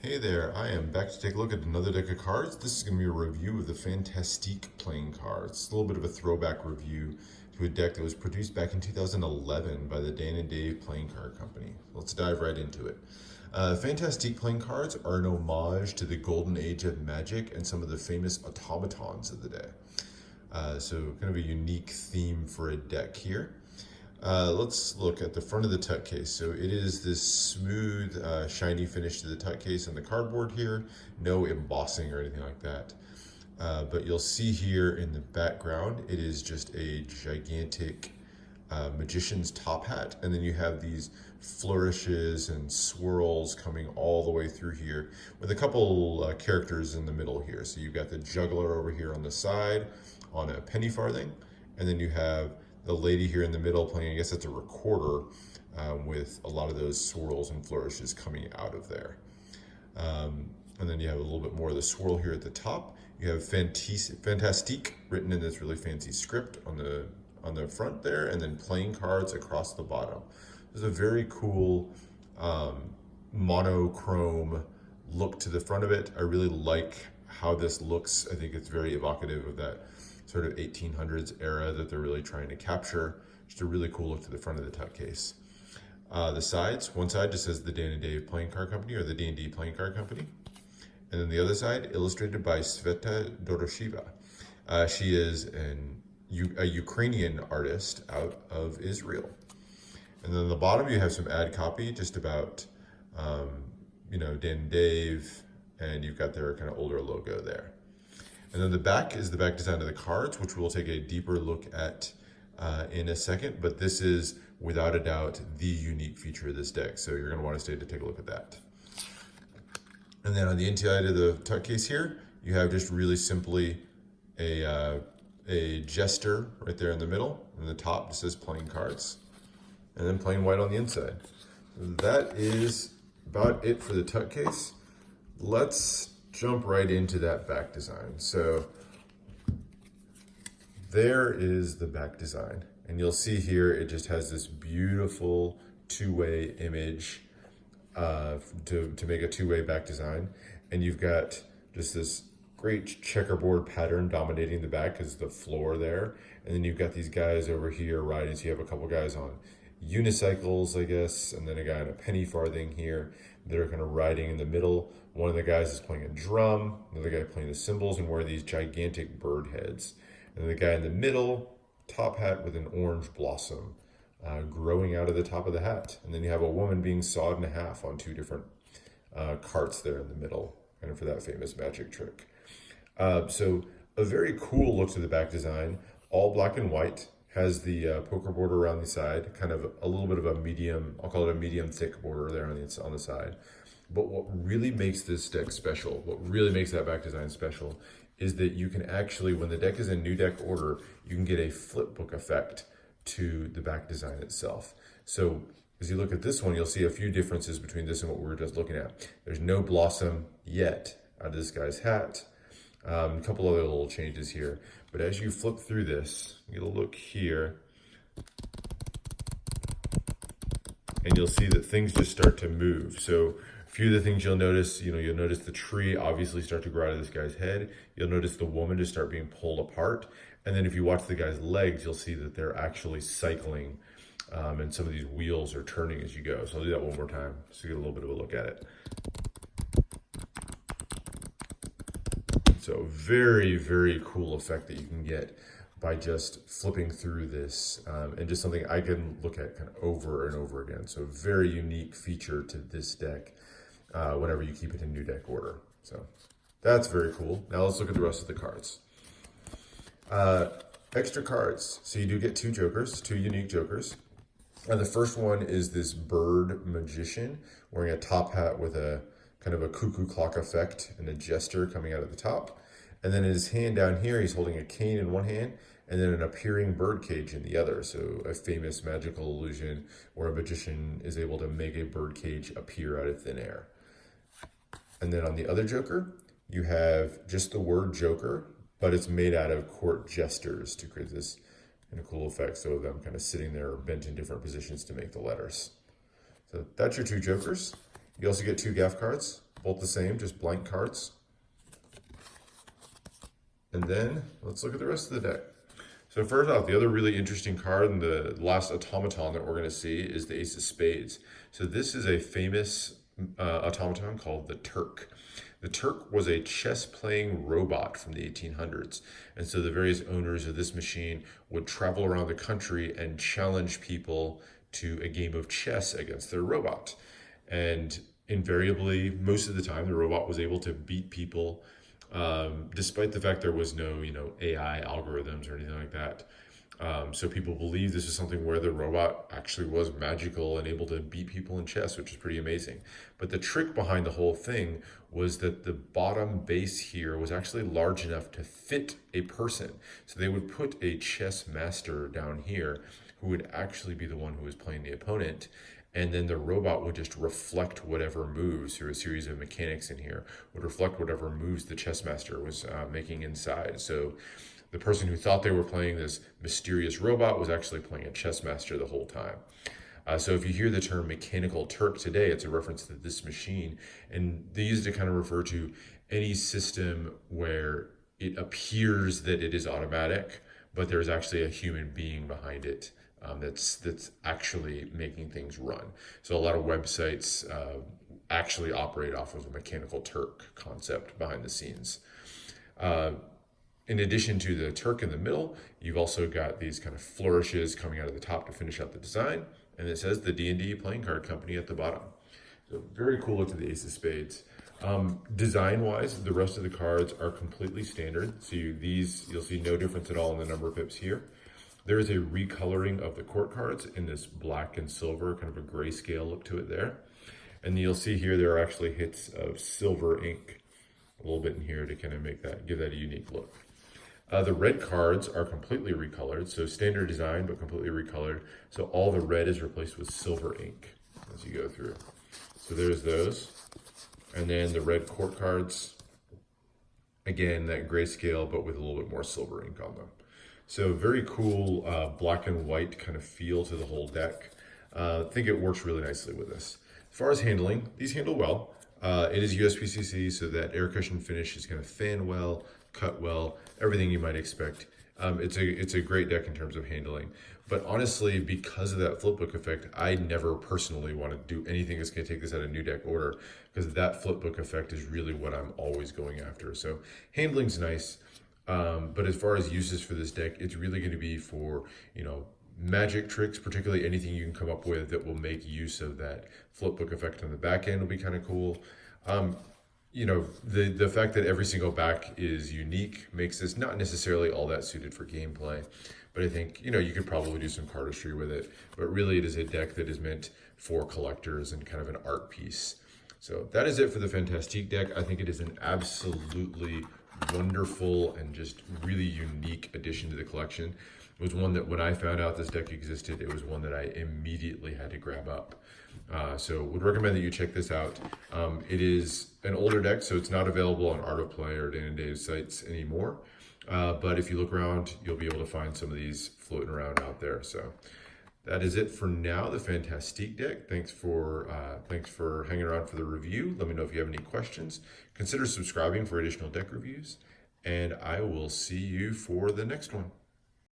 Hey there, I am back to take a look at another deck of cards. This is going to be a review of the Fantastique Playing Cards. It's a little bit of a throwback review to a deck that was produced back in 2011 by the Dan and Dave Playing Card Company. Let's dive right into it. Fantastique Playing Cards are an homage to the golden age of Magic and some of the famous automatons of the day. So kind of a unique theme for a deck here. Let's look at the front of the tuck case. So it is this smooth, shiny finish to the tuck case and the cardboard here. No embossing or anything like that. But you'll see here in the background, it is just a gigantic magician's top hat. And then you have these flourishes and swirls coming all the way through here with a couple characters in the middle here. So you've got the juggler over here on the side on a penny farthing. And then you have the lady here in the middle playing, I guess that's a recorder, with a lot of those swirls and flourishes coming out of there. And then you have a little bit more of the swirl here at the top. You have Fantastique written in this really fancy script on the front there, and then playing cards across the bottom. There's a very cool monochrome look to the front of it. I really like how this looks. I think it's very evocative of that sort of 1800s era that they're really trying to capture. Just a really cool look to the front of the tuck case. The sides, one side just says the Dan and Dave Playing Card Company or the D&D Playing Card Company. And then the other side, illustrated by Sveta Doroshiva. She is a Ukrainian artist out of Israel. And then on the bottom, you have some ad copy just about, Dan and Dave, and you've got their kind of older logo there. And then the back is the back design of the cards, which we'll take a deeper look at in a second. But this is, without a doubt, the unique feature of this deck. So you're going to want to stay to take a look at that. And then on the inside of the tuck case here, you have just really simply a jester right there in the middle. And the top just says playing cards. And then plain white on the inside. That is about it for the tuck case. Let's jump right into that back design. So there is the back design. And you'll see here, it just has this beautiful two-way image to make a two-way back design. And you've got just this great checkerboard pattern dominating the back because the floor there. And then you've got these guys over here riding. So you have a couple guys on unicycles, I guess, and then a guy on a penny farthing here. They're kind of riding in the middle. One of the guys is playing a drum, another guy playing the cymbals and wearing these gigantic bird heads. And the guy in the middle, top hat with an orange blossom growing out of the top of the hat. And then you have a woman being sawed in half on two different carts there in the middle, kind of for that famous magic trick. So a very cool look to the back design, all black and white. Has the poker border around the side, kind of a little bit of a medium, I'll call it a medium thick border there on the side. But what really makes this deck special, what really makes that back design special, is that you can actually, when the deck is in new deck order, you can get a Flipbook effect to the back design itself. So as you look at this one, you'll see a few differences between this and what we were just looking at. There's no blossom yet out of this guy's hat. A couple other little changes here. But as you flip through this, you'll look here, and you'll see that things just start to move. So a few of the things you'll notice, you'll notice the tree obviously start to grow out of this guy's head. You'll notice the woman just start being pulled apart. And then if you watch the guy's legs, you'll see that they're actually cycling, and some of these wheels are turning as you go. So I'll do that one more time so you get a little bit of a look at it. So very, very cool effect that you can get by just flipping through this, and just something I can look at kind of over and over again. So very unique feature to this deck whenever you keep it in new deck order. So that's very cool. Now let's look at the rest of the cards. Extra cards. So you do get two jokers, two unique jokers. And the first one is this bird magician wearing a top hat with a kind of a cuckoo clock effect and a jester coming out of the top. And then in his hand down here, he's holding a cane in one hand and then an appearing bird cage in the other. So a famous magical illusion where a magician is able to make a bird cage appear out of thin air. And then on the other joker, you have just the word joker, but it's made out of court jesters to create this kind of cool effect. So them kind of sitting there bent in different positions to make the letters. So that's your two jokers. You also get two gaff cards. both the same, just blank cards. And then let's look at the rest of the deck. So first off, the other really interesting card and the last automaton that we're going to see is the Ace of Spades. So this is a famous automaton called the Turk. The Turk was a chess-playing robot from the 1800s. And so the various owners of this machine would travel around the country and challenge people to a game of chess against their robot. And invariably, most of the time, the robot was able to beat people, despite the fact there was no, AI algorithms or anything like that. So people believe this is something where the robot actually was magical and able to beat people in chess, which is pretty amazing. But the trick behind the whole thing was that the bottom base here was actually large enough to fit a person. So they would put a chess master down here who would actually be the one who was playing the opponent. And then the robot would just reflect whatever moves through a series of mechanics in here, would reflect whatever moves the chess master was making inside. So the person who thought they were playing this mysterious robot was actually playing a chess master the whole time. So if you hear the term mechanical Turk today, it's a reference to this machine. And they use it to kind of refer to any system where it appears that it is automatic, but there's actually a human being behind it. That's actually making things run. So a lot of websites actually operate off of a mechanical Turk concept behind the scenes. In addition to the Turk in the middle, you've also got these kind of flourishes coming out of the top to finish out the design, and it says the D&D Playing Card Company at the bottom. So very cool look to the Ace of Spades. Design-wise, the rest of the cards are completely standard. So you'll see no difference at all in the number of pips here. There is a recoloring of the court cards in this black and silver, kind of a grayscale look to it there. And you'll see here there are actually hits of silver ink a little bit in here to kind of give that a unique look. The red cards are completely recolored, so standard design, but completely recolored. So all the red is replaced with silver ink as you go through. So there's those. And then the red court cards, again, that grayscale, but with a little bit more silver ink on them. So very cool black and white kind of feel to the whole deck. I think it works really nicely with this. As far as handling, these handle well. It is USPCC, so that air cushion finish is going to fan well, cut well, everything you might expect. It's a great deck in terms of handling. But honestly, because of that flipbook effect, I never personally want to do anything that's going to take this out of new deck order, because that flipbook effect is really what I'm always going after. So handling's nice. But as far as uses for this deck, it's really going to be for, magic tricks, particularly anything you can come up with that will make use of that flipbook effect on the back end will be kind of cool. The fact that every single back is unique makes this not necessarily all that suited for gameplay. But I think, you could probably do some cardistry with it. But really, it is a deck that is meant for collectors and kind of an art piece. So that is it for the Fantastique deck. I think it is an absolutely wonderful and just really unique addition to the collection. It was one that when I found out this deck existed, it was one that I immediately had to grab up. So would recommend that you check this out. It is an older deck, so it's not available on Art of Play or Day & Dave sites anymore. But if you look around, you'll be able to find some of these floating around out there. So that is it for now, the Fantastique deck. Thanks for hanging around for the review. Let me know if you have any questions. Consider subscribing for additional deck reviews, and I will see you for the next one.